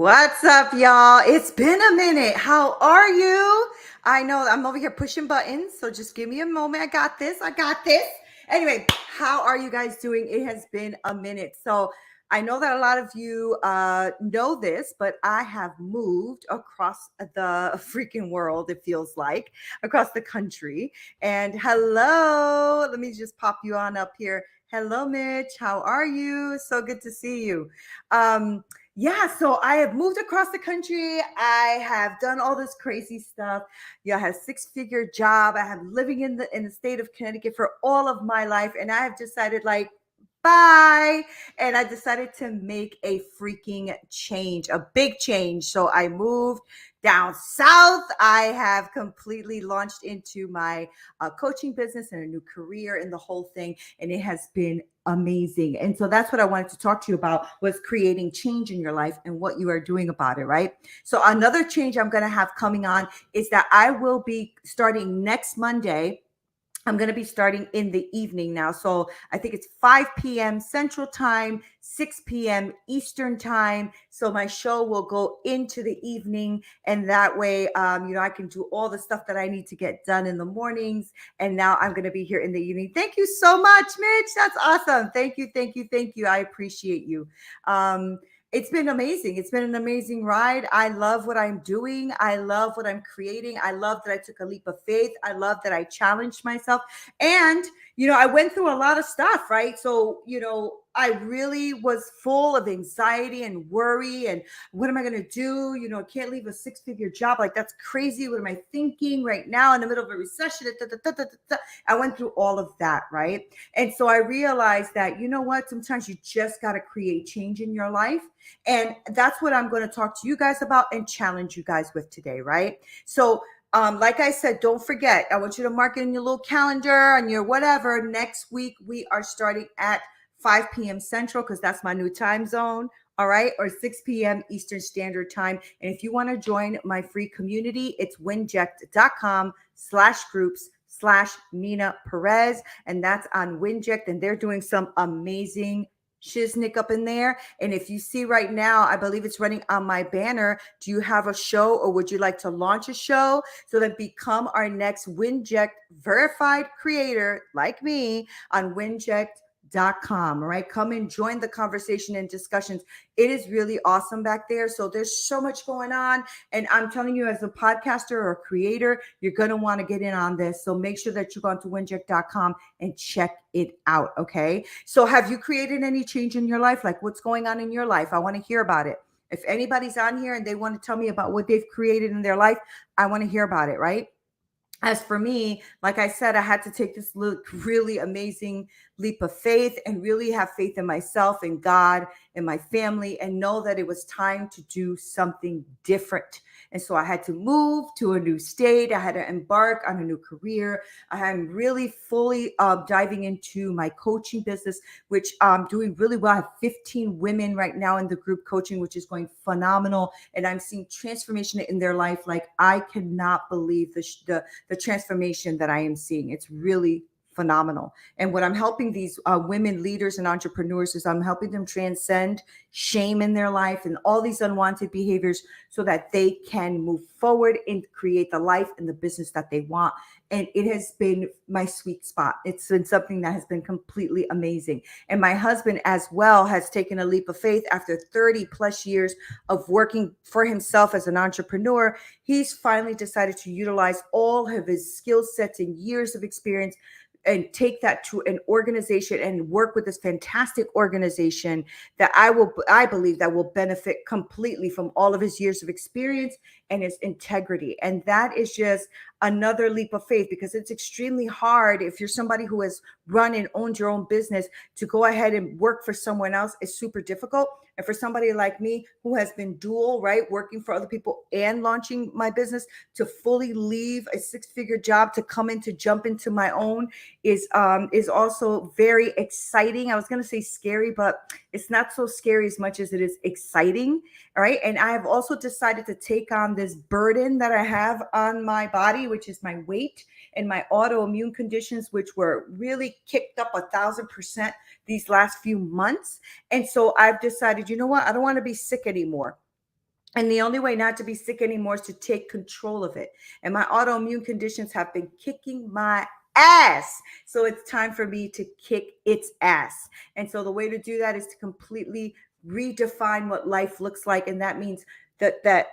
What's up, y'all? It's been a minute. How are you? I know I'm over here pushing buttons, so just give me a moment. I got this. I got this. Anyway, how are you guys doing? It has been a minute. So I know that a lot of you know this, but I have moved across the freaking world, it feels like, across the country. And hello, let me just pop you on up here. Hello, Mitch. How are you? So good to see you. Yeah, so I have moved across the country. I have done all this crazy stuff. Yeah, I have a six-figure job. I have living in the state of Connecticut for all of my life, and I have decided like bye. And I decided to make a freaking change, a big change. So I moved down south. I have completely launched into my coaching business and a new career and the whole thing, and it has been amazing. And so that's what I wanted to talk to you about, was creating change in your life and what you are doing about it, right? So another change I'm going to have coming on is that I will be starting next Monday. I'm going to be starting in the evening now. So I think it's 5 p.m. Central Time, 6 p.m. Eastern Time. So my show will go into the evening. And that way, I can do all the stuff that I need to get done in the mornings. And now I'm going to be here in the evening. Thank you so much, Mitch. That's awesome. Thank you. Thank you. Thank you. I appreciate you. It's been amazing. It's been an amazing ride. I love what I'm doing. I love what I'm creating. I love that I took a leap of faith. I love that I challenged myself. And, I went through a lot of stuff, right? So, I really was full of anxiety and worry. And what am I going to do? I can't leave a six-figure job. Like, that's crazy. What am I thinking right now in the middle of a recession? I went through all of that, right? And so I realized that, you know what? Sometimes you just got to create change in your life. And that's what I'm going to talk to you guys about and challenge you guys with today, right? So, like I said, don't forget, I want you to mark it in your little calendar and your whatever. Next week, we are starting at 5 p.m. Central, because that's my new time zone. All right. Or 6 p.m. Eastern Standard Time. And if you want to join my free community, it's winject.com/groups/Neena Perez. And that's on Winject. And they're doing some amazing shiznick up in there. And if you see right now, I believe it's running on my banner. Do you have a show, or would you like to launch a show? So then become our next Winject verified creator like me on winject.com. All right. Come and join the conversation and discussions. It is really awesome back there. So there's so much going on. And I'm telling you, as a podcaster or a creator, you're going to want to get in on this. So make sure that you go to winject.com and check it out. Okay. So have you created any change in your life? Like, what's going on in your life? I want to hear about it. If anybody's on here and they want to tell me about what they've created in their life, I want to hear about it. Right. As for me, like I said, I had to take this really amazing leap of faith and really have faith in myself and God and my family, and know that it was time to do something different. And so I had to move to a new state. I had to embark on a new career. I am really fully diving into my coaching business, which I'm doing really well. I have 15 women right now in the group coaching, which is going phenomenal. And I'm seeing transformation in their life. Like, I cannot believe the transformation that I am seeing. It's really phenomenal. And what I'm helping these women leaders and entrepreneurs is I'm helping them transcend shame in their life and all these unwanted behaviors, so that they can move forward and create the life and the business that they want. And it has been my sweet spot. It's been something that has been completely amazing. And my husband as well has taken a leap of faith after 30 plus years of working for himself as an entrepreneur. He's finally decided to utilize all of his skill sets and years of experience and take that to an organization and work with this fantastic organization that I believe that will benefit completely from all of his years of experience and his integrity. And that is just another leap of faith, because it's extremely hard if you're somebody who has run and owned your own business to go ahead and work for someone else. Is super difficult. And for somebody like me who has been dual, right, working for other people and launching my business, to fully leave a six-figure job to come in to jump into my own is also very exciting. I was going to say scary, but it's not so scary as much as it is exciting. All right. And I have also decided to take on this burden that I have on my body, which is my weight and my autoimmune conditions, which were really kicked up 1,000% these last few months. And so I've decided, you know what? I don't want to be sick anymore. And the only way not to be sick anymore is to take control of it. And my autoimmune conditions have been kicking my ass. So it's time for me to kick its ass. And so the way to do that is to completely redefine what life looks like. And that means that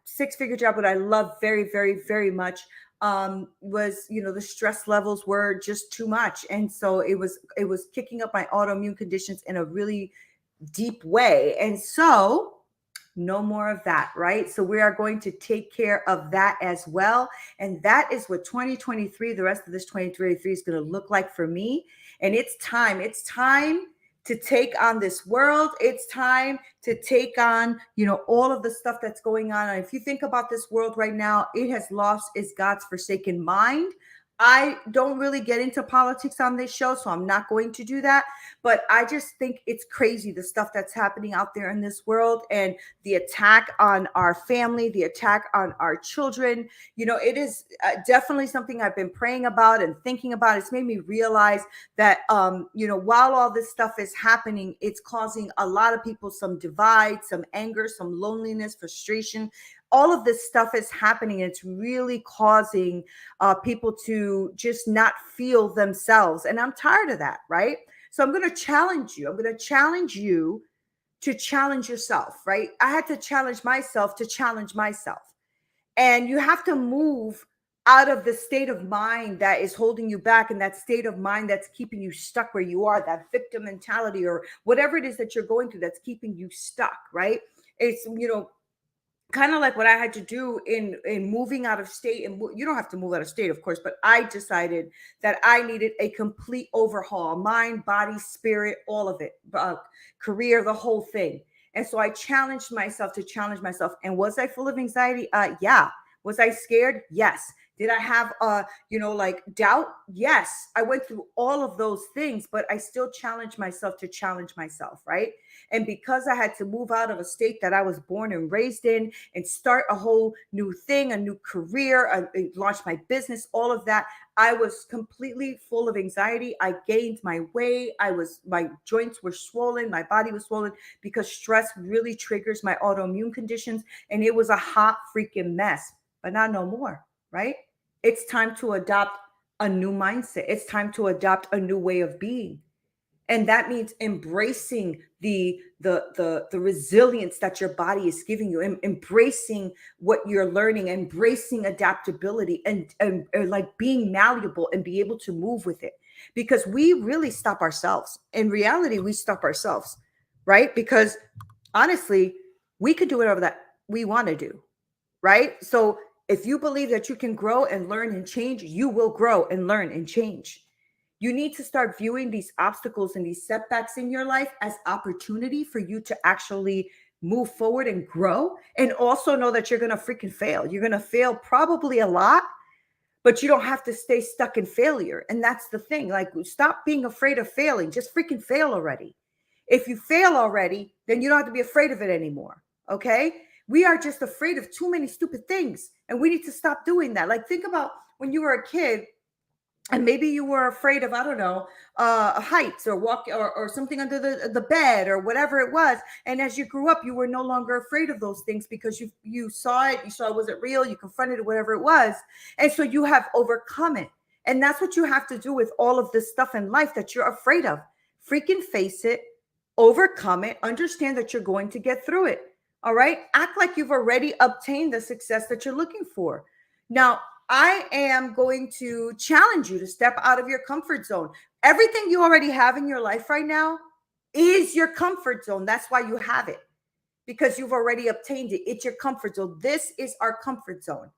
six-figure job, what I love very, very, very much, was, the stress levels were just too much. And so it was kicking up my autoimmune conditions in a really deep way. And so no more of that, right? So we are going to take care of that as well. And that is what 2023, the rest of this 2023 is going to look like for me. And it's time. It's time to take on this world. It's time to take on, all of the stuff that's going on. And if you think about this world right now, it has lost its God's forsaken mind. I don't really get into politics on this show, so I'm not going to do that. But I just think it's crazy, the stuff that's happening out there in this world, and the attack on our family, the attack on our children. It is definitely something I've been praying about and thinking about. It's made me realize that, while all this stuff is happening, it's causing a lot of people some divide, some anger, some loneliness, frustration. All of this stuff is happening, and it's really causing people to just not feel themselves. And I'm tired of that, right? So I'm going to challenge you. I'm going to challenge you to challenge yourself, right? I had to challenge myself to challenge myself. And you have to move out of the state of mind that is holding you back, and that state of mind that's keeping you stuck where you are, that victim mentality or whatever it is that you're going through that's keeping you stuck, right? It's, kind of like what I had to do in moving out of state. And you don't have to move out of state, of course, but I decided that I needed a complete overhaul: mind, body, spirit, all of it, career, the whole thing. And so I challenged myself to challenge myself. And was I full of anxiety? Yeah. Was I scared? Yes. Did I have like doubt? Yes. I went through all of those things, but I still challenged myself to challenge myself, right? And because I had to move out of a state that I was born and raised in and start a whole new thing, a new career, launch my business, all of that, I was completely full of anxiety. I gained my weight. My joints were swollen. My body was swollen because stress really triggers my autoimmune conditions. And it was a hot freaking mess, but not no more, right? It's time to adopt a new mindset. It's time to adopt a new way of being. And that means embracing the resilience that your body is giving you, embracing what you're learning, embracing adaptability, and like being malleable and be able to move with it. Because we really stop ourselves. In reality, we stop ourselves, right? Because honestly, we could do whatever that we want to do, right? So if you believe that you can grow and learn and change, you will grow and learn and change. You need to start viewing these obstacles and these setbacks in your life as opportunity for you to actually move forward and grow. And also know that you're going to freaking fail. You're going to fail probably a lot, but you don't have to stay stuck in failure. And that's the thing. Like, stop being afraid of failing. Just freaking fail already. If you fail already, then you don't have to be afraid of it anymore. Okay? We are just afraid of too many stupid things. And we need to stop doing that. Like, think about when you were a kid and maybe you were afraid of, I don't know, heights or walk or something under the bed or whatever it was. And as you grew up, you were no longer afraid of those things because you saw it, was it real, you confronted it, whatever it was. And so you have overcome it. And that's what you have to do with all of this stuff in life that you're afraid of. Freaking face it, overcome it, understand that you're going to get through it. All right. Act like you've already obtained the success that you're looking for. Now, I am going to challenge you to step out of your comfort zone. Everything you already have in your life right now is your comfort zone. That's why you have it, because you've already obtained it. It's your comfort zone. This is our comfort zone.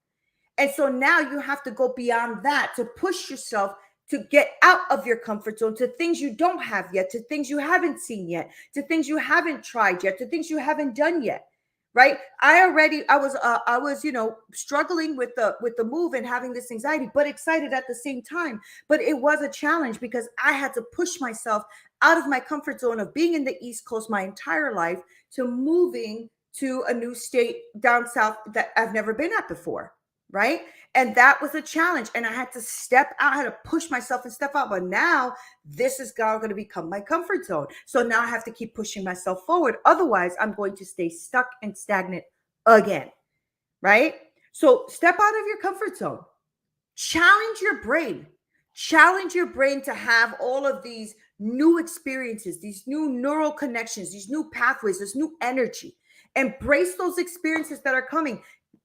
And so now you have to go beyond that to push yourself to get out of your comfort zone, to things you don't have yet, to things you haven't seen yet, to things you haven't tried yet, to things you haven't done yet. Right. I was, struggling with the move and having this anxiety, but excited at the same time. But it was a challenge because I had to push myself out of my comfort zone of being in the East Coast my entire life to moving to a new state down south that I've never been at before. Right. And that was a challenge. And I had to step out, I had to push myself and step out. But now this is now going to become my comfort zone. So now I have to keep pushing myself forward. Otherwise, I'm going to stay stuck and stagnant again, right? So step out of your comfort zone. Challenge your brain. Challenge your brain to have all of these new experiences, these new neural connections, these new pathways, this new energy. Embrace those experiences that are coming.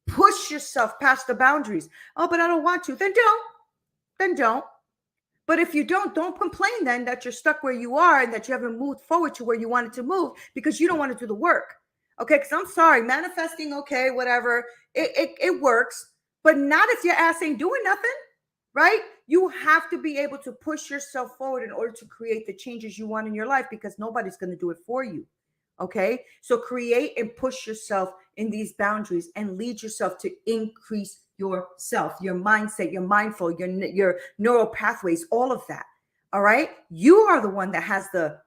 Push yourself past the boundaries. Oh, but I don't want to. Then don't. Then don't. But if you don't complain then that you're stuck where you are and that you haven't moved forward to where you wanted to move because you don't want to do the work. Okay, because I'm sorry, manifesting, okay, whatever, it works, but not if your ass ain't doing nothing, right? You have to be able to push yourself forward in order to create the changes you want in your life because nobody's going to do it for you. Okay, so create and push yourself in these boundaries and lead yourself to increase yourself, your mindset, your mindful, your neural pathways, all of that. All right, you are the one that has the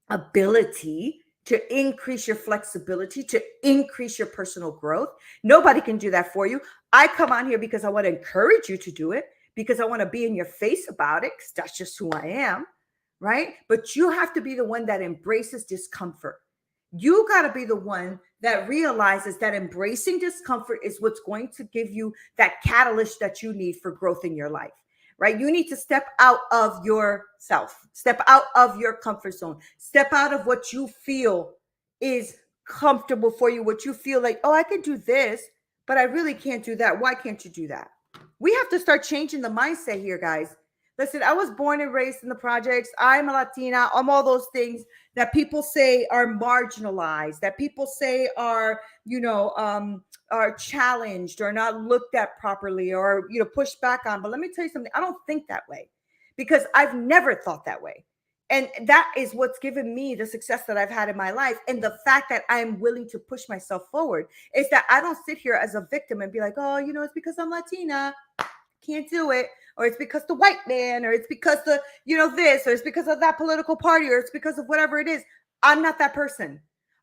ability to increase your flexibility, to increase your personal growth. Nobody can do that for you. I come on here because I want to encourage you to do it, because I want to be in your face about it, because that's just who I am, right? But you have to be the one that embraces discomfort. You got to be the one that realizes that embracing discomfort is what's going to give you that catalyst that you need for growth in your life, right? You need to step out of yourself, step out of your comfort zone, step out of what you feel is comfortable for you, what you feel like, oh, I can do this, but I really can't do that. Why can't you do that? We have to start changing the mindset here, guys. Listen, I was born and raised in the projects. I'm a Latina. I'm all those things that people say are marginalized, that people say are, are challenged or not looked at properly or, pushed back on. But let me tell you something. I don't think that way because I've never thought that way. And that is what's given me the success that I've had in my life. And the fact that I'm willing to push myself forward is that I don't sit here as a victim and be like, oh, it's because I'm Latina, can't do it, or it's because the white man, or it's because the this, or it's because of that political party, or it's because of whatever it is. I'm not that person.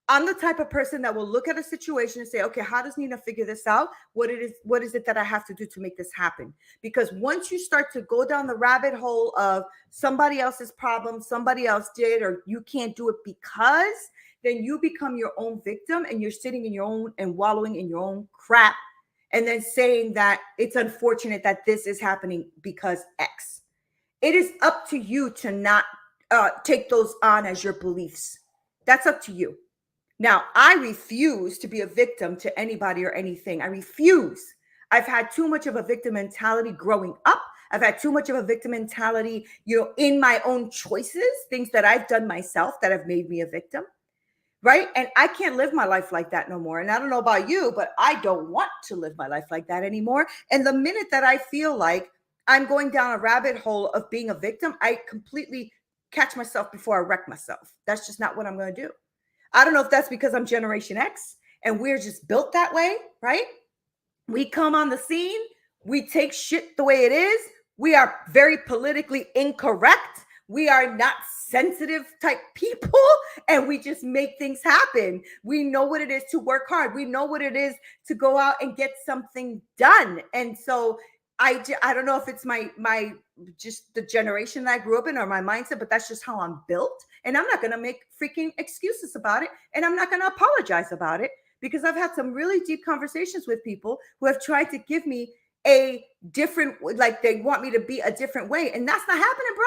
I'm the type of person that will look at a situation and say, okay, how does Neena figure this out? What is it that I have to do to make this happen? Because once you start to go down the rabbit hole of somebody else's problem, somebody else did, or you can't do it because, then you become your own victim and you're sitting in your own and wallowing in your own crap. And then saying that it's unfortunate that this is happening because X. It is up to you to not take those on as your beliefs. That's up to you. Now, I refuse to be a victim to anybody or anything. I refuse. I've had too much of a victim mentality growing up. I've had too much of a victim mentality, in my own choices, things that I've done myself that have made me a victim. Right. And I can't live my life like that no more. And I don't know about you, but I don't want to live my life like that anymore. And the minute that I feel like I'm going down a rabbit hole of being a victim, I completely catch myself before I wreck myself. That's just not what I'm going to do. I don't know if that's because I'm Generation X and we're just built that way, right? We come on the scene, we take shit the way it is. We are very politically incorrect. We are not sensitive type people, and we just make things happen. We know what it is to work hard. We know what it is to go out and get something done. And so I don't know if it's my just the generation that I grew up in or my mindset, but that's just how I'm built. And I'm not going to make freaking excuses about it. And I'm not going to apologize about it because I've had some really deep conversations with people who have tried to give me a different, like they want me to be a different way. And that's not happening, bro.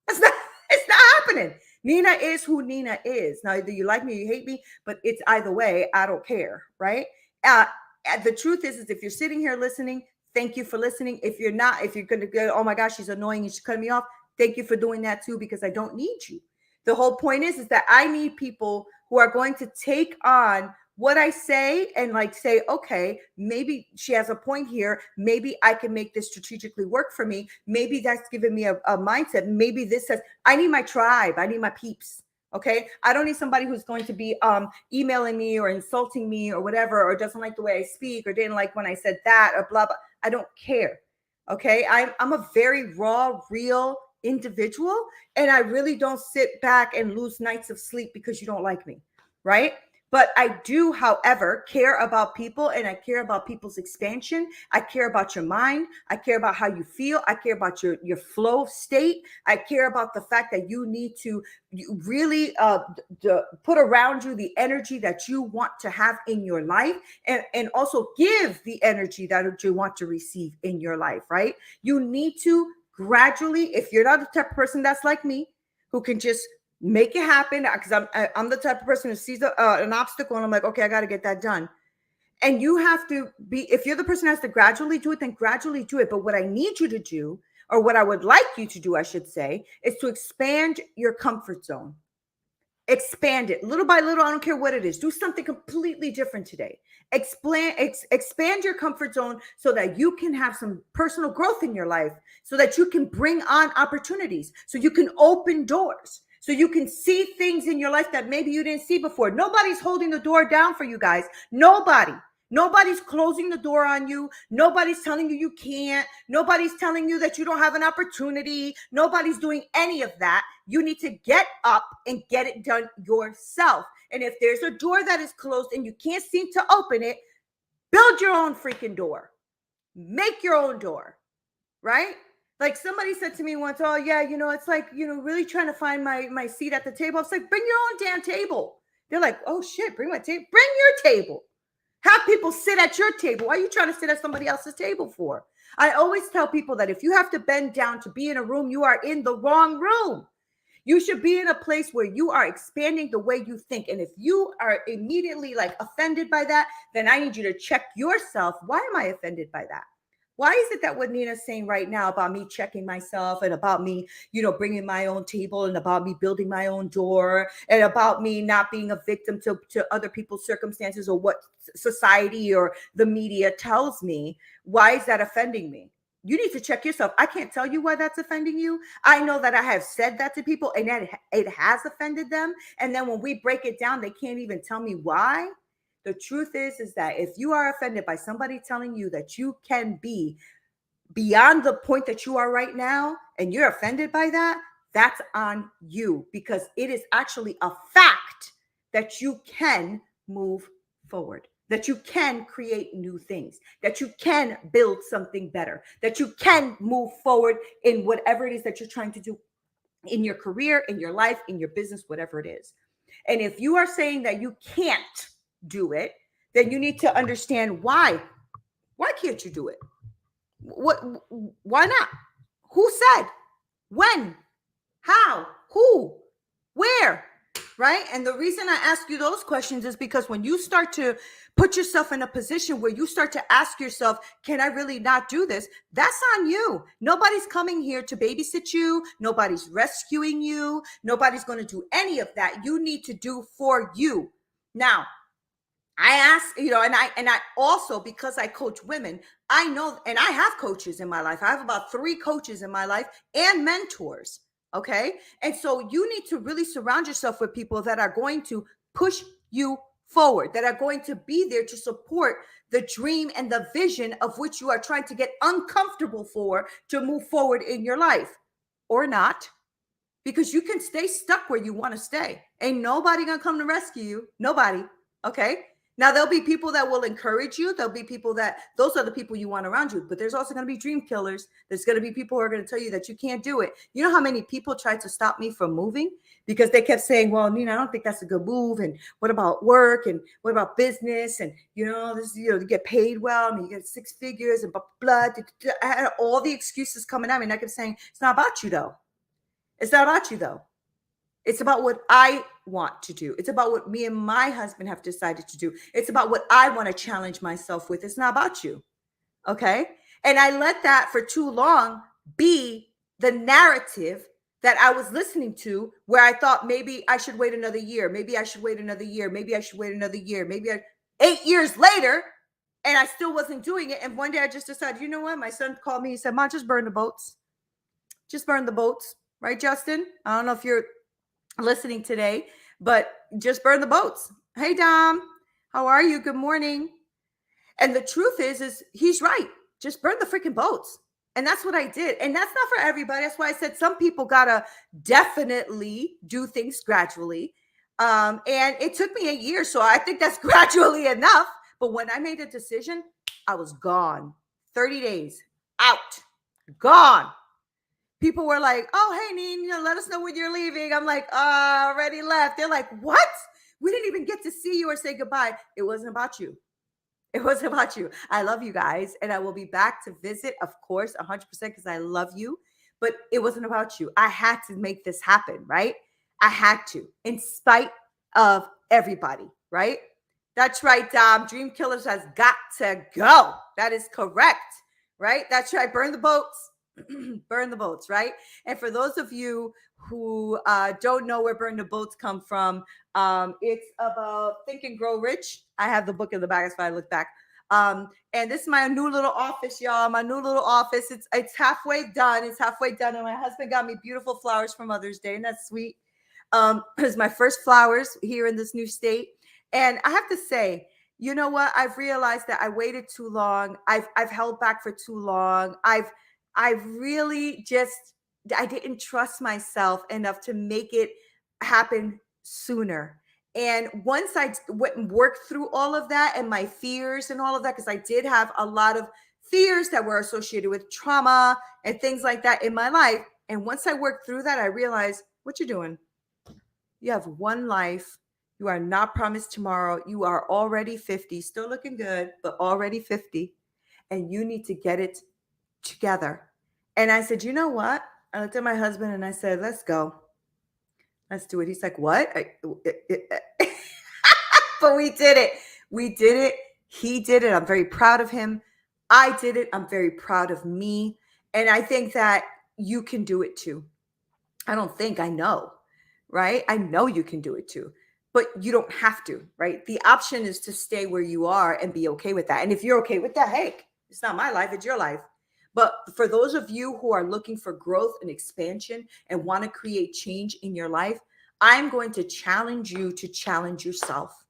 It's not happening. Neena is who Neena is. Now, either you like me or you hate me, but it's either way, I don't care, right? The truth is if you're sitting here listening, thank you for listening. If you're not, if you're going to go, oh my gosh, she's annoying and she's cutting me off, thank you for doing that too, because I don't need you. The whole point is that I need people who are going to take on what I say and like say, okay, maybe she has a point here. Maybe I can make this strategically work for me. Maybe that's giving me a mindset. Maybe this says, I need my tribe. I need my peeps. Okay. I don't need somebody who's going to be emailing me or insulting me or whatever, or doesn't like the way I speak or didn't like when I said that or blah, blah. I don't care. Okay. I'm a very raw, real individual. And I really don't sit back and lose nights of sleep because you don't like me. Right. But I do, however, care about people, and I care about people's expansion. I care about your mind. I care about how you feel. I care about your flow state. I care about the fact that you need to really put around you the energy that you want to have in your life, and also give the energy that you want to receive in your life, right? You need to gradually, if you're not the type of person that's like me, who can just make it happen, because I'm the type of person who sees an obstacle and I'm like, okay, I got to get that done. And you have to be, if you're the person that has to gradually do it, then gradually do it. But what I need you to do, or what I would like you to do, I should say, is to expand your comfort zone. Expand it little by little. I don't care what it is. Do something completely different today. Expand your comfort zone so that you can have some personal growth in your life, so that you can bring on opportunities, so you can open doors, so you can see things in your life that maybe you didn't see before. Nobody's holding the door down for you guys. Nobody's closing the door on you. Nobody's telling you you can't. Nobody's telling you that you don't have an opportunity. Nobody's doing any of that. You need to get up and get it done yourself. And if there's a door that is closed and you can't seem to open it, build your own freaking door. Make your own door, right? Like somebody said to me once, oh yeah, it's like, really trying to find my seat at the table. I was like, bring your own damn table. They're like, oh shit, bring my table. Bring your table. Have people sit at your table. Why are you trying to sit at somebody else's table for? I always tell people that if you have to bend down to be in a room, you are in the wrong room. You should be in a place where you are expanding the way you think. And if you are immediately like offended by that, then I need you to check yourself. Why am I offended by that? Why is it that what Nina's saying right now about me checking myself, and about me, bringing my own table, and about me building my own door, and about me not being a victim to other people's circumstances or what society or the media tells me, why is that offending me? You need to check yourself. I can't tell you why that's offending you. I know that I have said that to people and that it has offended them. And then when we break it down, they can't even tell me why. The truth is that if you are offended by somebody telling you that you can be beyond the point that you are right now, and you're offended by that, that's on you, because it is actually a fact that you can move forward, that you can create new things, that you can build something better, that you can move forward in whatever it is that you're trying to do in your career, in your life, in your business, whatever it is. And if you are saying that you can't do it, then you need to understand why. Why can't you do it? Why not? Who said? When? How? Who? Where? Right? And the reason I ask you those questions is because when you start to put yourself in a position where you start to ask yourself, can I really not do this? That's on you. Nobody's coming here to babysit you. Nobody's rescuing you. Nobody's going to do any of that. You need to do for you. Now, I ask, and I also, because I coach women, I know, and I have coaches in my life. I have about 3 coaches in my life and mentors. Okay. And so you need to really surround yourself with people that are going to push you forward, that are going to be there to support the dream and the vision of which you are trying to get uncomfortable for, to move forward in your life, or not, because you can stay stuck where you want to stay. Ain't nobody gonna come to rescue you. Nobody. Okay. Now, there'll be people that will encourage you. There'll be people those are the people you want around you. But there's also going to be dream killers. There's going to be people who are going to tell you that you can't do it. You know how many people tried to stop me from moving because they kept saying, well, Nina, I don't think that's a good move. And what about work? And what about business? And, this, you get paid well. And you get 6 figures and blah, blah, blah. I had all the excuses coming at me. And I kept saying, it's not about you, though. It's not about you, though. It's about what I want to do. It's about what me and my husband have decided to do. It's about what I want to challenge myself with. It's not about you. Okay. And I let that for too long be the narrative that I was listening to, where I thought maybe I should wait another year. Maybe I should wait another year. Maybe I should wait another year. 8 years later, and I still wasn't doing it. And one day I just decided, you know what? My son called me. He said, Mom, just burn the boats. Just burn the boats. Right, Justin? I don't know if you're listening today, but just burn the boats. Hey, Dom, how are you? Good morning. And the truth is he's right. Just burn the freaking boats. And that's what I did. And that's not for everybody. That's why I said some people got to definitely do things gradually. And it took me 8 years. So I think that's gradually enough. But when I made a decision, I was gone. 30 days out, gone. People were like, "Oh, hey, Neen, let us know when you're leaving." I'm like, already left. They're like, "What? We didn't even get to see you or say goodbye." It wasn't about you. It wasn't about you. I love you guys, and I will be back to visit, of course, 100% because I love you. But it wasn't about you. I had to make this happen, right? I had to, in spite of everybody, right? That's right, Dom. Dream Killers has got to go. That is correct, right? That's right. Burn the boats. Burn the boats, right? And for those of you who don't know where Burn the Boats come from, it's about Think and Grow Rich. I have the book in the back. That's why I look back. And this is my new little office, y'all. My new little office. It's halfway done. It's halfway done. And my husband got me beautiful flowers for Mother's Day, and that's sweet. It's my first flowers here in this new state. And I have to say, you know what? I've realized that I waited too long. I've held back for too long. I've really just I didn't trust myself enough to make it happen sooner. And once I went and worked through all of that and my fears and all of that, because I did have a lot of fears that were associated with trauma and things like that in my life. And once I worked through that, I realized what you're doing. You have one life. You are not promised tomorrow. You are already 50, still looking good, but already 50. And you need to get it together. And I said, you know what? I looked at my husband and I said, let's go. Let's do it. He's like, what? But we did it. We did it. He did it. I'm very proud of him. I did it. I'm very proud of me. And I think that you can do it too. I don't think, I know, right? I know you can do it too, but you don't have to, right? The option is to stay where you are and be okay with that. And if you're okay with that, hey, it's not my life, it's your life. But for those of you who are looking for growth and expansion and want to create change in your life, I'm going to challenge you to challenge yourself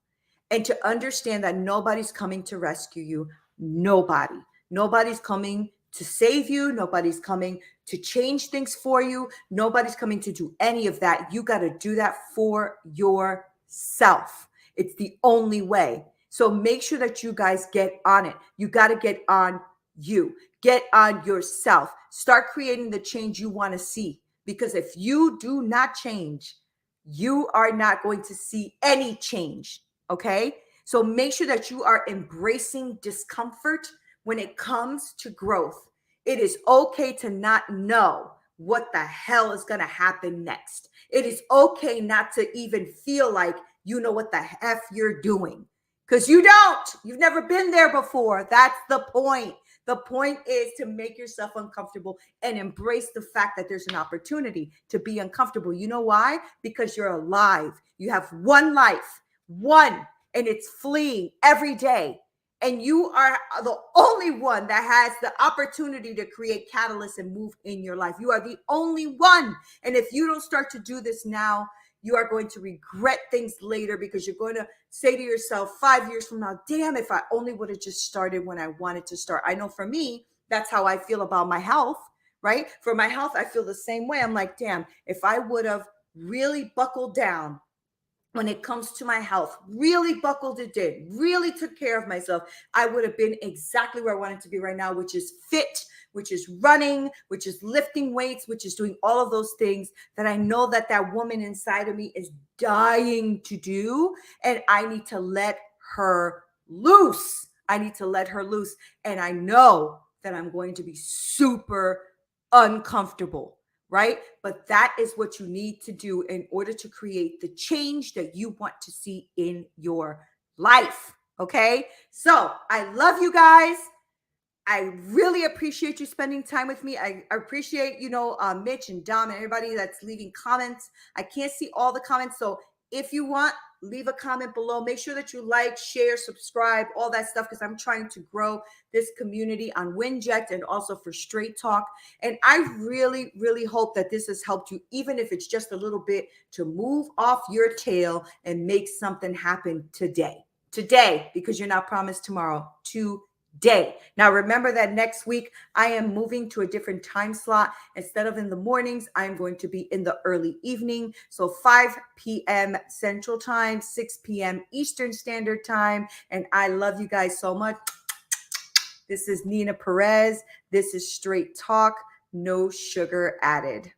and to understand that nobody's coming to rescue you. Nobody. Nobody's coming to save you. Nobody's coming to change things for you. Nobody's coming to do any of that. You got to do that for yourself. It's the only way. So make sure that you guys get on it. You got to get on you. Get on yourself. Start creating the change you want to see. Because if you do not change, you are not going to see any change. Okay? So make sure that you are embracing discomfort when it comes to growth. It is okay to not know what the hell is going to happen next. It is okay not to even feel like you know what the F you're doing. Because you don't. You've never been there before. That's the point. The point is to make yourself uncomfortable and embrace the fact that there's an opportunity to be uncomfortable. You know why? Because you're alive. You have one life, one, and it's fleeing every day. And you are the only one that has the opportunity to create catalysts and move in your life. You are the only one. And if you don't start to do this now, you are going to regret things later because you're going to say to yourself 5 years from now, damn, if I only would have just started when I wanted to start. I know for me, that's how I feel about my health, right? For my health, I feel the same way. I'm like, damn, if I would have really buckled down when it comes to my health, really buckled it in, really took care of myself, I would have been exactly where I wanted to be right now, which is fit, which is running, which is lifting weights, which is doing all of those things that I know that that woman inside of me is dying to do. And I need to let her loose. I need to let her loose. And I know that I'm going to be super uncomfortable. Right? But that is what you need to do in order to create the change that you want to see in your life. Okay? So I love you guys. I really appreciate you spending time with me. I appreciate, Mitch and Dom and everybody that's leaving comments. I can't see all the comments. So if you want, leave a comment below. Make sure that you like, share, subscribe, all that stuff, because I'm trying to grow this community on Winject and also for Straight Talk. And I really, really hope that this has helped you, even if it's just a little bit, to move off your tail and make something happen today. Today, because you're not promised tomorrow. Today. day. Now, remember that next week I am moving to a different time slot. Instead of in the mornings, I'm going to be in the early evening. So 5 p.m. Central Time, 6 p.m. Eastern Standard Time. And I love you guys so much. This is Neena Perez. This is Straight Talk, no sugar added.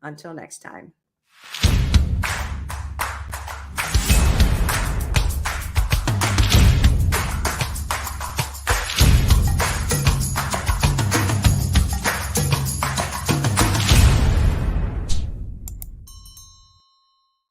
Until next time.